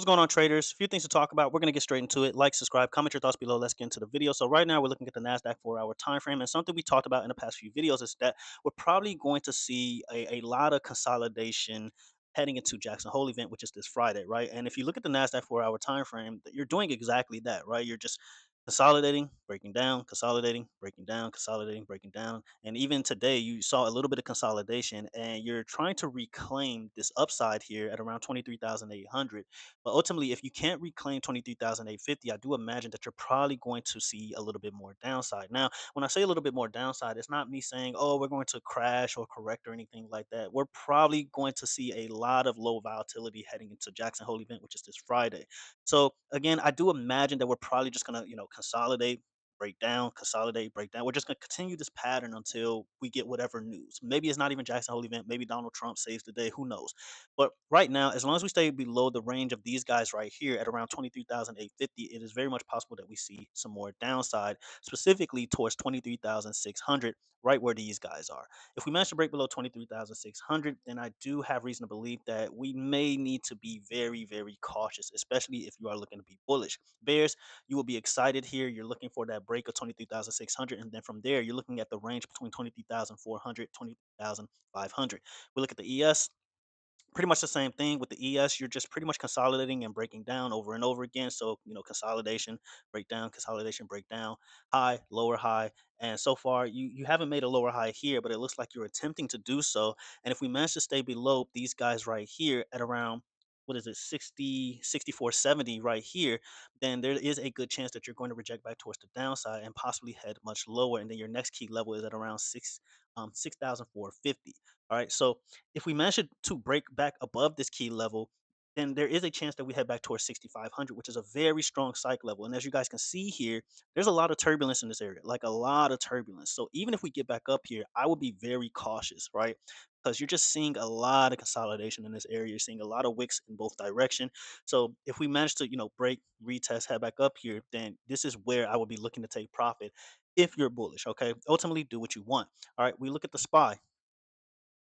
What's going on, traders? A few things to talk about. We're going to get straight into it. Like, subscribe, comment your thoughts below. Let's get into the video. So right now we're looking at the NASDAQ 4-hour time frame. And something we talked about in the past few videos is that we're probably going to see a lot of consolidation heading into Jackson Hole event, which is this Friday, right? And if you look at the NASDAQ 4-hour time frame, you're doing exactly that, right? You're just consolidating, breaking down, consolidating, breaking down, consolidating, breaking down. And even today, you saw a little bit of consolidation, and you're trying to reclaim this upside here at around 23,800. But ultimately, if you can't reclaim 23,850, I do imagine that you're probably going to see a little bit more downside. Now, when I say a little bit more downside, it's not me saying, oh, we're going to crash or correct or anything like that. We're probably going to see a lot of low volatility heading into Jackson Hole event, which is this Friday. So again, I do imagine that we're probably just gonna, consolidate, break down, consolidate, break down. We're just gonna continue this pattern until we get whatever news. Maybe it's not even Jackson Hole event. Maybe Donald Trump saves the day. Who knows? But right now, as long as we stay below the range of these guys right here at around 23,850, it is very much possible that we see some more downside, specifically towards 23,600, right where these guys are. If we manage to break below 23,600, then I do have reason to believe that we may need to be very, very cautious, especially if you are looking to be bullish. Bears, you will be excited here. You're looking for that break of 23,600. And then from there, you're looking at the range between 23,400, 23,500. We look at the ES. Pretty much the same thing with the ES. You're just pretty much consolidating and breaking down over and over again. So, consolidation, breakdown, breakdown, high, lower high. And so far, you haven't made a lower high here, but it looks like you're attempting to do so. And if we manage to stay below these guys right here at around, what is it, 60, 64.70 right here, then there is a good chance that you're going to reject back towards the downside and possibly head much lower. And then your next key level is at around 6,450. All right. So if we manage to break back above this key level, then there is a chance that we head back towards 6,500, which is a very strong psych level. And as you guys can see here, there's a lot of turbulence in this area, like a lot of turbulence. So even if we get back up here, I would be very cautious, right? Because you're just seeing a lot of consolidation in this area. You're seeing a lot of wicks in both direction. So if we manage to, break, retest, head back up here, then this is where I would be looking to take profit if you're bullish. Okay. Ultimately, do what you want. All right. We look at the SPY.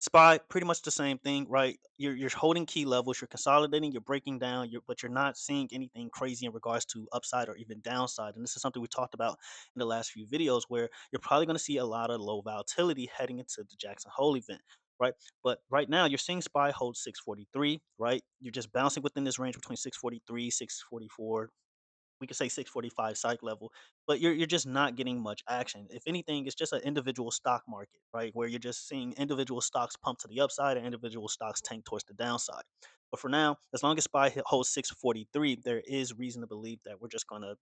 SPY, pretty much the same thing, right? You're holding key levels, you're consolidating, you're breaking down, but you're not seeing anything crazy in regards to upside or even downside. And this is something we talked about in the last few videos, where you're probably going to see a lot of low volatility heading into the Jackson Hole event, right? But right now, you're seeing SPY hold 643, right? You're just bouncing within this range between 643, 644, we could say 645 psych level, but you're just not getting much action. If anything, it's just an individual stock market, right? Where you're just seeing individual stocks pump to the upside and individual stocks tank towards the downside. But for now, as long as SPY holds 643, there is reason to believe that we're just gonna,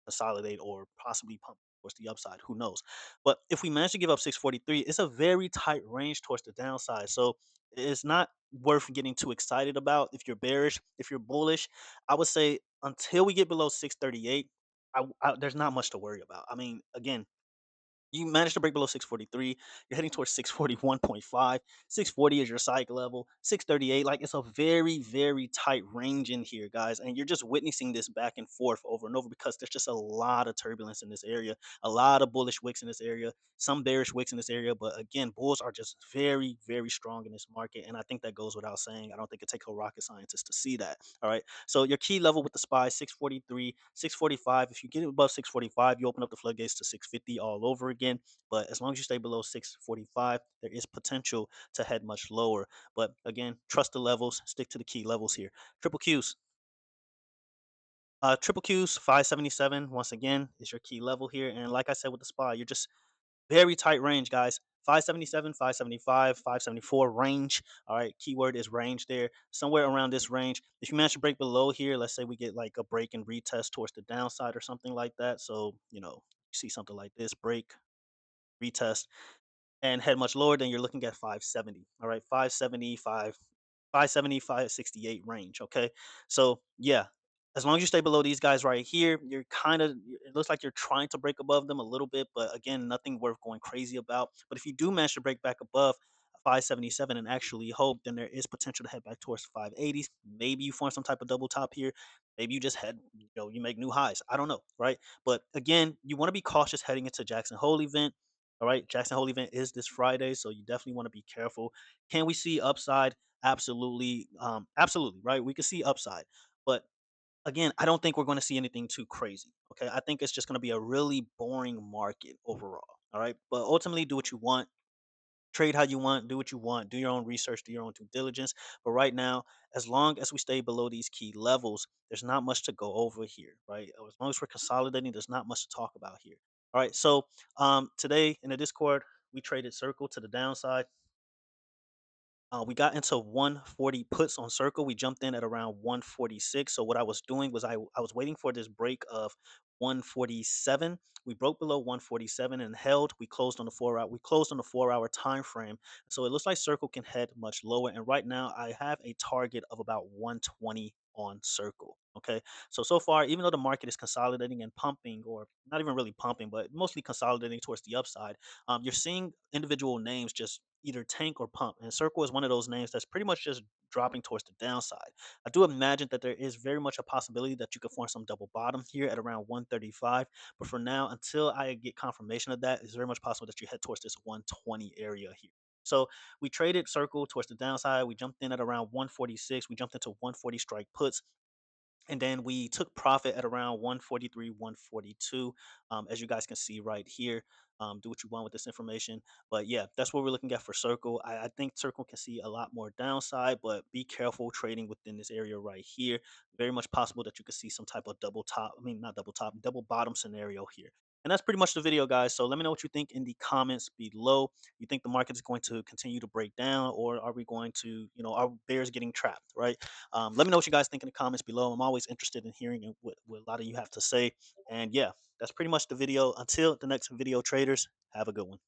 consolidate or possibly pump towards the upside. Who knows? But if we manage to give up 643, it's a very tight range towards the downside. So it's not worth getting too excited about if you're bearish. If you're bullish, I would say until we get below 638, there's not much to worry about. I mean, again, you managed to break below 643. You're heading towards 641.5. 640 is your psych level. 638, like it's a very, very tight range in here, guys. And you're just witnessing this back and forth over and over because there's just a lot of turbulence in this area, a lot of bullish wicks in this area, some bearish wicks in this area. But again, bulls are just very, very strong in this market. And I think that goes without saying. I don't think it takes a rocket scientist to see that. All right. So your key level with the SPY, 643, 645. If you get above 645, you open up the floodgates to 650 all over again. But as long as you stay below 645, there is potential to head much lower. But again, trust the levels, stick to the key levels here. Triple Qs. Triple Qs 577 once again is your key level here. And like I said with the SPY, you're just very tight range, guys. 577, 575, 574 range. All right. Keyword is range there. Somewhere around this range. If you manage to break below here, let's say we get like a break and retest towards the downside or something like that. So, you see something like this break, retest, and head much lower, then you're looking at 570. All right. 575, 570, 568 range. Okay. So, yeah, as long as you stay below these guys right here, you're kind of, it looks like you're trying to break above them a little bit, but again, nothing worth going crazy about. But if you do manage to break back above 577 and actually hold, then there is potential to head back towards 580s. Maybe you form some type of double top here. Maybe you just head, you make new highs. I don't know. Right. But again, you want to be cautious heading into Jackson Hole event. All right. Jackson Hole event is this Friday. So you definitely want to be careful. Can we see upside? Absolutely. Absolutely. Right. We can see upside. But Again, I don't think we're going to see anything too crazy. Okay. I think it's just going to be a really boring market overall. All right. But ultimately, do what you want, trade how you want, do what you want, do your own research, do your own due diligence. But right now, as long as we stay below these key levels, there's not much to go over here, right? As long as we're consolidating, there's not much to talk about here. All right. So today in the Discord, we traded Circle to the downside. We got into 140 puts on Circle. We jumped in at around 146. So what I was doing was I was waiting for this break of 147. We broke below 147 and held. We closed on the 4 hour. We closed on the 4 hour time frame. So it looks like Circle can head much lower. And right now I have a target of about 120 on Circle. Okay. So far, even though the market is consolidating and pumping, or not even really pumping, but mostly consolidating towards the upside, you're seeing individual names just either tank or pump. And Circle is one of those names that's pretty much just dropping towards the downside. I do imagine that there is very much a possibility that you could form some double bottom here at around 135. But for now, until I get confirmation of that, it's very much possible that you head towards this 120 area here. So we traded Circle towards the downside. We jumped in at around 146. We jumped into 140 strike puts, and then we took profit at around 143, 142. As you guys can see right here. Do what you want with this information, but yeah, that's what we're looking at for Circle. I think Circle can see a lot more downside, but be careful trading within this area right here. Very much possible that you could see some type of double top, I mean not double top, double bottom scenario here. And that's pretty much the video, guys. So let me know what you think in the comments below. You think the market is going to continue to break down, or are we going to, are bears getting trapped, right? Let me know what you guys think in the comments below. I'm always interested in hearing what a lot of you have to say. And yeah, that's pretty much the video. Until the next video, traders, have a good one.